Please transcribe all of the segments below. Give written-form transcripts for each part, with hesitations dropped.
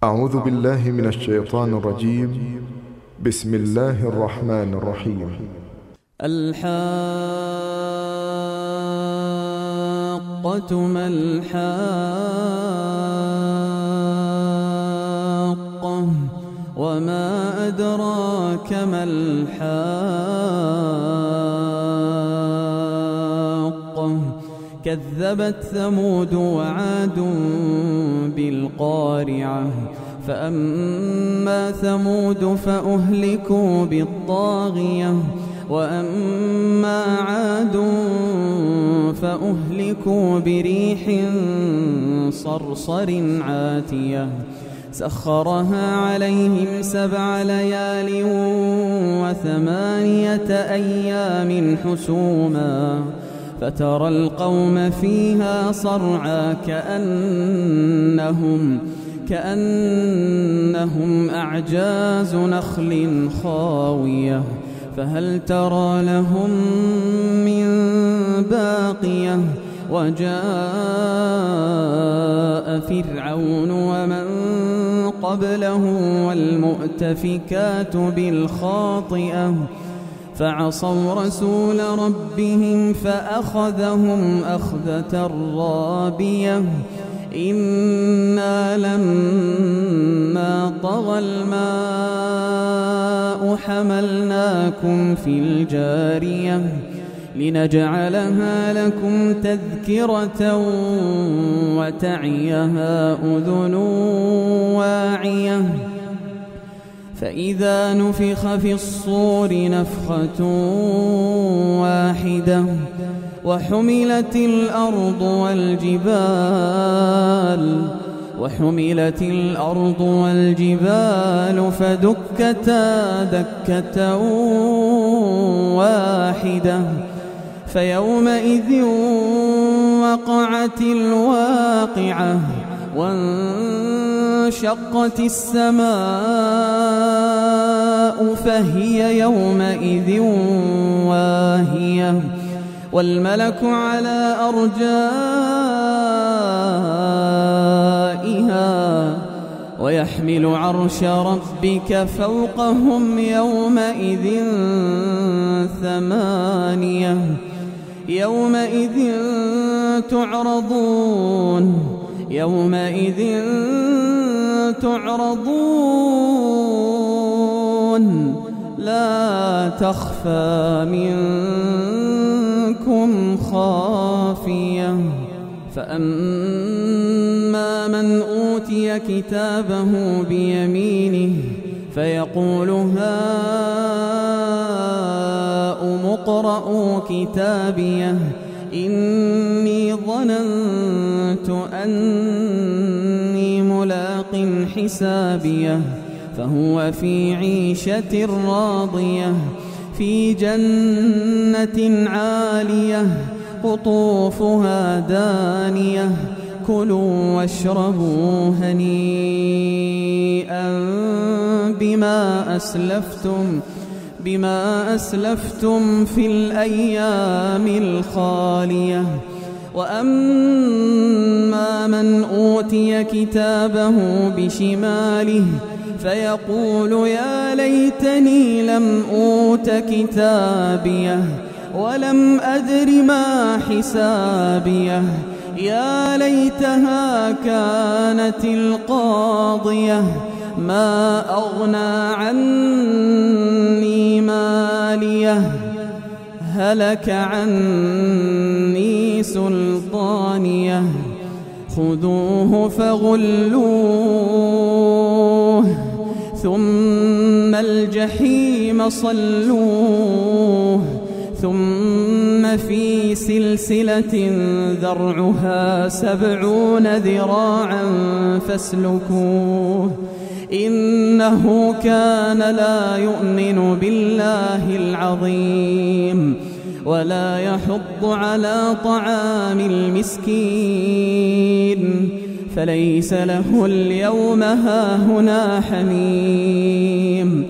أعوذ بالله من الشيطان الرجيم. بسم الله الرحمن الرحيم. الحاقة ما الحاقة وما أدراك ما الحاقة كذبت ثمود وعاد بالقارعة فأما ثمود فأهلكوا بالطاغية وأما عاد فأهلكوا بريح صرصر عاتية سخرها عليهم 7 ليال و8 أيام حسوما فترى القوم فيها صرعى كأنهم أعجاز نخل خاوية فهل ترى لهم من باقية وجاء فرعون ومن قبله والمؤتفكات بالخاطئة فعصوا رسول ربهم فأخذهم أخذة رابية إنا لما طغى الماء حملناكم في الجارية لنجعلها لكم تذكرة وتعيها أذن واعية فإذا نفخ في الصور نفخة واحدة وحملت الأرض والجبال فدكتا دكة واحدة فيومئذ وقعت الواقعة وانشقت السماء فهي يومئذ واهية والملك على أرجائها ويحمل عرش ربك فوقهم يومئذ 8 يومئذ تعرضون لا تخفى منكم خافية فأما من أوتي كتابه بيمينه فيقول هاؤم اقرءوا كتابيه إني ظننت أني ملاق حسابيه فهو في عيشة راضية في جنة عالية قطوفها دانية كلوا واشربوا هنيئا بما أسلفتم في الأيام الخالية وأما من أوتي كتابه بشماله فيقول يا ليتني لم أوت كتابيه ولم أدر ما حسابيه يا ليتها كانت القاضية ما أغنى عني ماليه هلك عني سلطانيه خذوه فغلوه ثم الجحيم صلوه ثم في سلسلة ذرعها 70 ذراعا فاسلكوه إنه كان لا يؤمن بالله العظيم ولا يحض على طعام المسكين فليس له اليوم هاهنا حميم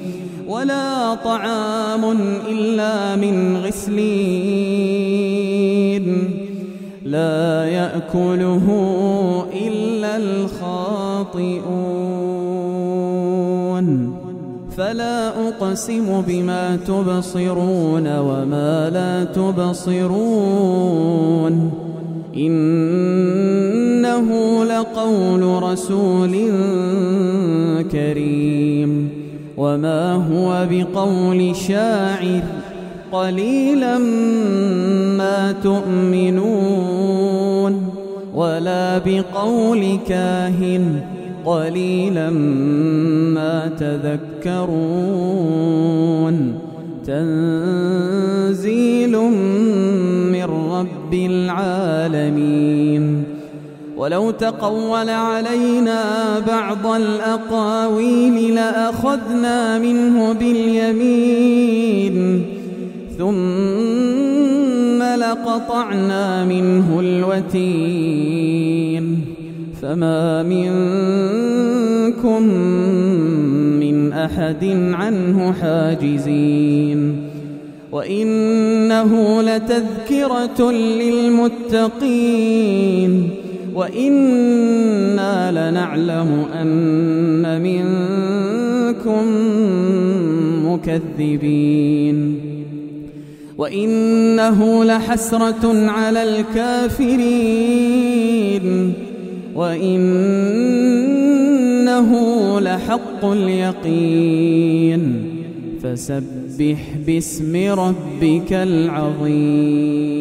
ولا طعام إلا من غسلين لا يأكله إلا الخاطئون. فلا أقسم بما تبصرون وما لا تبصرون إنه لقول رسول كريم وما هو بقول شاعر قليلا ما تؤمنون ولا بقول كاهن قليلا ما تذكرون تنزيل من رب العالمين ولو تقول علينا بعض الأقاويل لأخذنا منه باليمين ثم لقطعنا منه الوتين فما منكم من أحد عنه حاجزين وإنه لتذكرة للمتقين وإنا لنعلم أن منكم مكذبين وإنه لحسرة على الكافرين وإنه لحق اليقين فسبح باسم ربك العظيم.